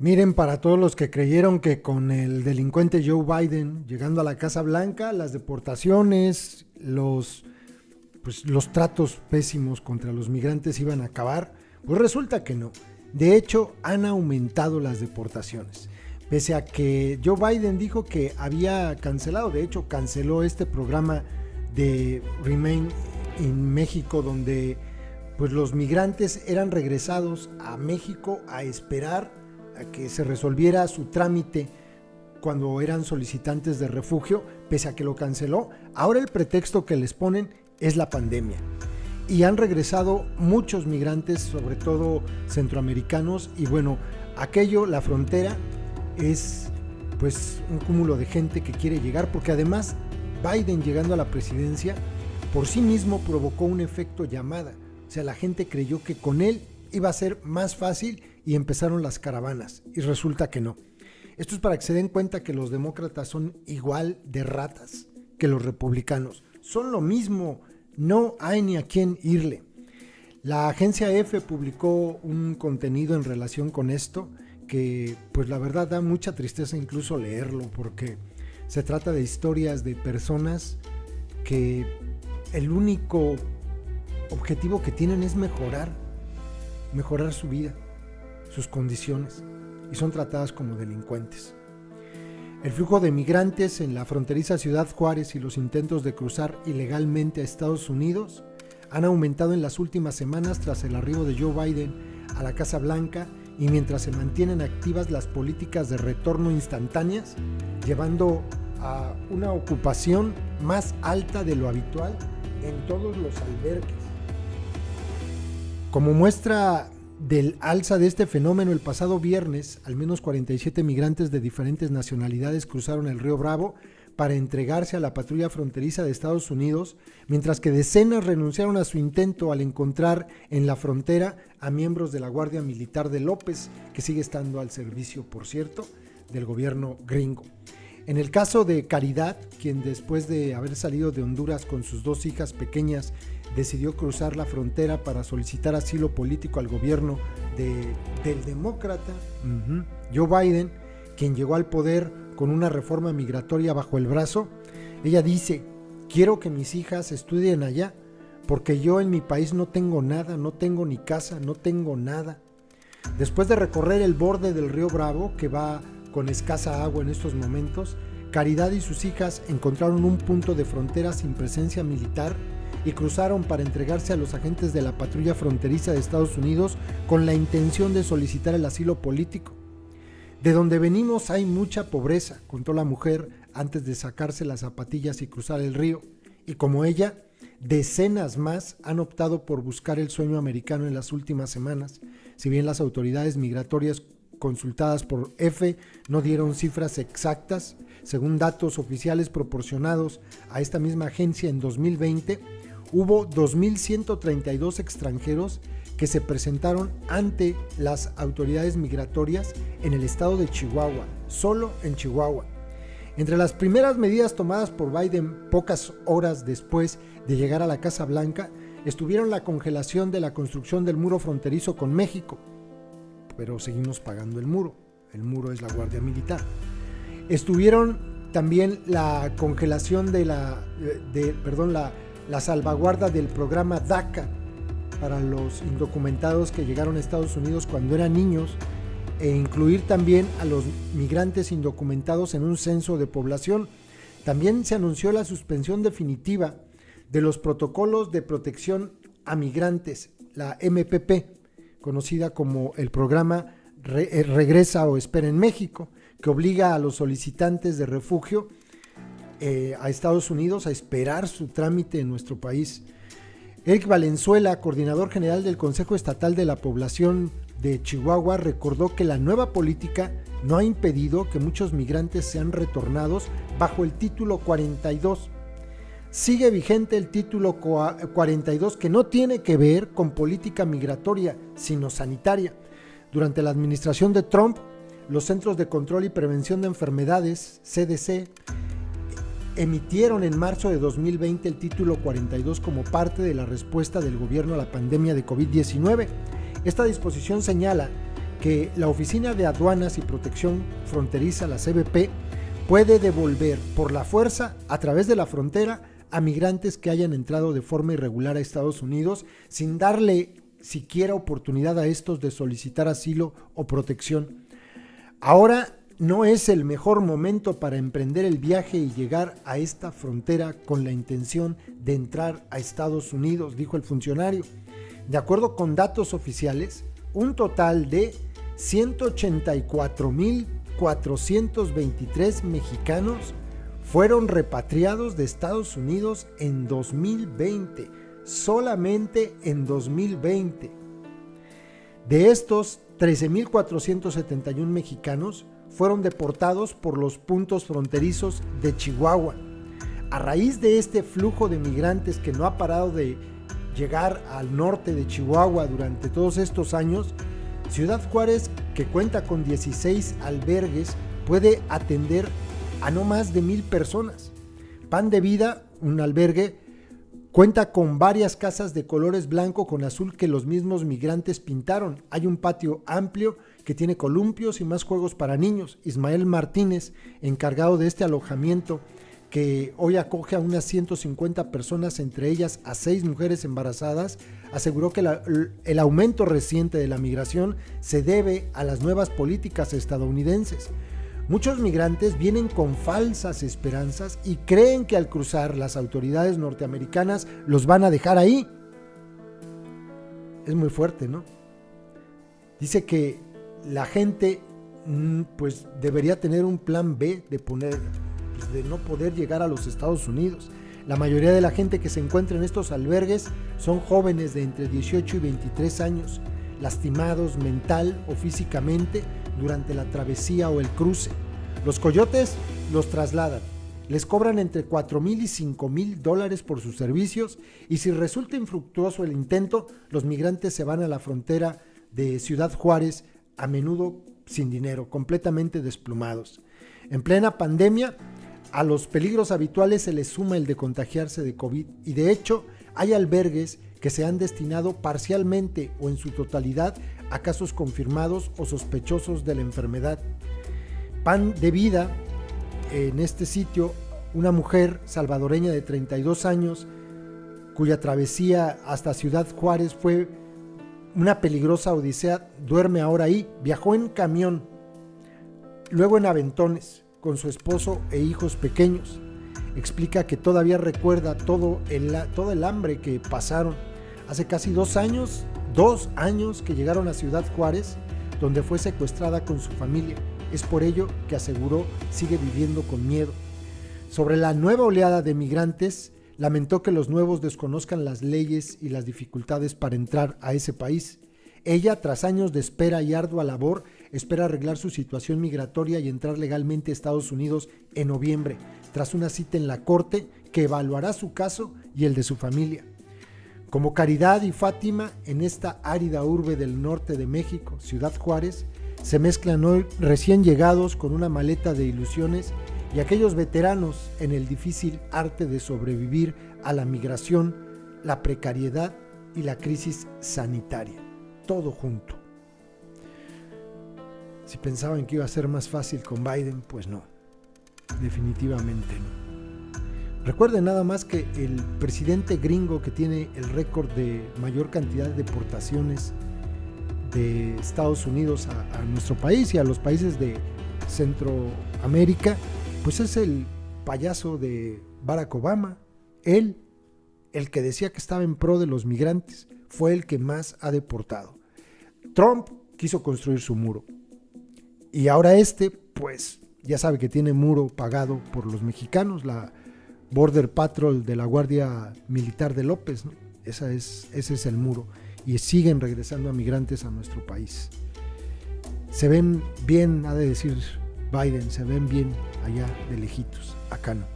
Miren, para todos los que creyeron que con el delincuente Joe Biden llegando a la Casa Blanca, las deportaciones, los tratos pésimos contra los migrantes iban a acabar, pues resulta que no. De hecho, han aumentado las deportaciones. Pese a que Joe Biden dijo que había cancelado, de hecho canceló este programa de Remain in México, donde pues los migrantes eran regresados a México a esperar a que se resolviera su trámite cuando eran solicitantes de refugio. Pese a que lo canceló, ahora el pretexto que les ponen es la pandemia. Y han regresado muchos migrantes, sobre todo centroamericanos, y bueno, la frontera es pues un cúmulo de gente que quiere llegar, porque además Biden llegando a la presidencia por sí mismo provocó un efecto llamada. O sea, la gente creyó que con él iba a ser más fácil y empezaron las caravanas, y resulta que no. Esto es para que se den cuenta que los demócratas son igual de ratas que los republicanos. Son lo mismo, no hay ni a quién irle. La agencia EFE publicó un contenido en relación con esto que pues la verdad da mucha tristeza incluso leerlo, porque se trata de historias de personas que el único objetivo que tienen es mejorar su vida, sus condiciones, y son tratadas como delincuentes. El flujo de migrantes en la fronteriza Ciudad Juárez y los intentos de cruzar ilegalmente a Estados Unidos han aumentado en las últimas semanas tras el arribo de Joe Biden a la Casa Blanca, y mientras se mantienen activas las políticas de retorno instantáneas, llevando a una ocupación más alta de lo habitual en todos los albergues. Como muestra del alza de este fenómeno, el pasado viernes, al menos 47 migrantes de diferentes nacionalidades cruzaron el río Bravo para entregarse a la patrulla fronteriza de Estados Unidos, mientras que decenas renunciaron a su intento al encontrar en la frontera a miembros de la Guardia Militar de López, que sigue estando al servicio, por cierto, del gobierno gringo. En el caso de Caridad, quien después de haber salido de Honduras con sus 2 hijas pequeñas, decidió cruzar la frontera para solicitar asilo político al gobierno del demócrata Joe Biden, quien llegó al poder con una reforma migratoria bajo el brazo. Ella dice: quiero que mis hijas estudien allá, porque yo en mi país no tengo nada, no tengo ni casa, no tengo nada. Después de recorrer el borde del río Bravo, que va con escasa agua en estos momentos, Caridad y sus hijas encontraron un punto de frontera sin presencia militar y cruzaron para entregarse a los agentes de la patrulla fronteriza de Estados Unidos con la intención de solicitar el asilo político. De donde venimos hay mucha pobreza, contó la mujer antes de sacarse las zapatillas y cruzar el río, y como ella, decenas más han optado por buscar el sueño americano en las últimas semanas. Si bien las autoridades migratorias consultadas por EFE no dieron cifras exactas, según datos oficiales proporcionados a esta misma agencia en 2020, hubo 2.132 extranjeros que se presentaron ante las autoridades migratorias en el estado de Chihuahua, solo en Chihuahua. Entre las primeras medidas tomadas por Biden pocas horas después de llegar a la Casa Blanca estuvieron la congelación de la construcción del muro fronterizo con México, pero seguimos pagando el muro es la Guardia Militar. Estuvieron también la congelación de la salvaguarda del programa DACA para los indocumentados que llegaron a Estados Unidos cuando eran niños, e incluir también a los migrantes indocumentados en un censo de población. También se anunció la suspensión definitiva de los protocolos de protección a migrantes, la MPP, conocida como el programa Regresa o Espera en México, que obliga a los solicitantes de refugio a Estados Unidos a esperar su trámite en nuestro país. Eric Valenzuela, coordinador general del Consejo Estatal de la Población de Chihuahua, recordó que la nueva política no ha impedido que muchos migrantes sean retornados bajo el título 42. Sigue vigente el título 42, que no tiene que ver con política migratoria, sino sanitaria. Durante la administración de Trump, los Centros de Control y Prevención de Enfermedades, CDC, emitieron en marzo de 2020 el título 42 como parte de la respuesta del gobierno a la pandemia de COVID-19. Esta disposición señala que la Oficina de Aduanas y Protección Fronteriza, la CBP, puede devolver por la fuerza a través de la frontera a migrantes que hayan entrado de forma irregular a Estados Unidos sin darle siquiera oportunidad a estos de solicitar asilo o protección. Ahora no es el mejor momento para emprender el viaje y llegar a esta frontera con la intención de entrar a Estados Unidos, dijo el funcionario. De acuerdo con datos oficiales, un total de 184,423 mexicanos fueron repatriados de Estados Unidos en 2020, solamente en 2020. De estos, 13,471 mexicanos fueron deportados por los puntos fronterizos de Chihuahua. A raíz de este flujo de migrantes que no ha parado de llegar al norte de Chihuahua durante todos estos años, Ciudad Juárez, que cuenta con 16 albergues, puede atender a no más de 1,000 personas. Pan de Vida, un albergue, cuenta con varias casas de colores blanco con azul que los mismos migrantes pintaron. Hay un patio amplio que tiene columpios y más juegos para niños. Ismael Martínez, encargado de este alojamiento, que hoy acoge a unas 150 personas, entre ellas a 6 mujeres embarazadas, aseguró que el aumento reciente de la migración se debe a las nuevas políticas estadounidenses. Muchos migrantes vienen con falsas esperanzas y creen que al cruzar las autoridades norteamericanas los van a dejar ahí. Es muy fuerte, ¿no? Dice que la gente pues debería tener un plan B de no poder llegar a los Estados Unidos. La mayoría de la gente que se encuentra en estos albergues son jóvenes de entre 18 y 23 años, lastimados mental o físicamente durante la travesía o el cruce. Los coyotes los trasladan, les cobran entre $4,000 y $5,000 por sus servicios, y si resulta infructuoso el intento, los migrantes se van a la frontera de Ciudad Juárez, a menudo sin dinero, completamente desplumados. En plena pandemia, a los peligros habituales se les suma el de contagiarse de COVID, y de hecho hay albergues que se han destinado parcialmente o en su totalidad a casos confirmados o sospechosos de la enfermedad. Pan de Vida, en este sitio, una mujer salvadoreña de 32 años, cuya travesía hasta Ciudad Juárez fue una peligrosa odisea, duerme ahora ahí. Viajó en camión, luego en aventones, con su esposo e hijos pequeños. Explica que todavía recuerda todo el hambre que pasaron. Hace casi 2 años que llegaron a Ciudad Juárez, donde fue secuestrada con su familia. Es por ello que, aseguró, sigue viviendo con miedo. Sobre la nueva oleada de migrantes, lamentó que los nuevos desconozcan las leyes y las dificultades para entrar a ese país. Ella, tras años de espera y ardua labor, espera arreglar su situación migratoria y entrar legalmente a Estados Unidos en noviembre, tras una cita en la corte que evaluará su caso y el de su familia. Como Caridad y Fátima, en esta árida urbe del norte de México, Ciudad Juárez, se mezclan hoy recién llegados con una maleta de ilusiones y aquellos veteranos en el difícil arte de sobrevivir a la migración, la precariedad y la crisis sanitaria. Todo junto. Si pensaban que iba a ser más fácil con Biden, pues no, definitivamente no. Recuerden nada más que el presidente gringo que tiene el récord de mayor cantidad de deportaciones de Estados Unidos a nuestro país y a los países de Centroamérica, pues es el payaso de Barack Obama. Él, el que decía que estaba en pro de los migrantes, fue el que más ha deportado. Trump quiso construir su muro, y ahora pues ya sabe que tiene muro pagado por los mexicanos, la Border Patrol de la Guardia Militar de López, ¿no? Ese es el muro, y siguen regresando a migrantes a nuestro país. Se ven bien, ha de decir Biden, se ven bien allá de lejitos, acá no.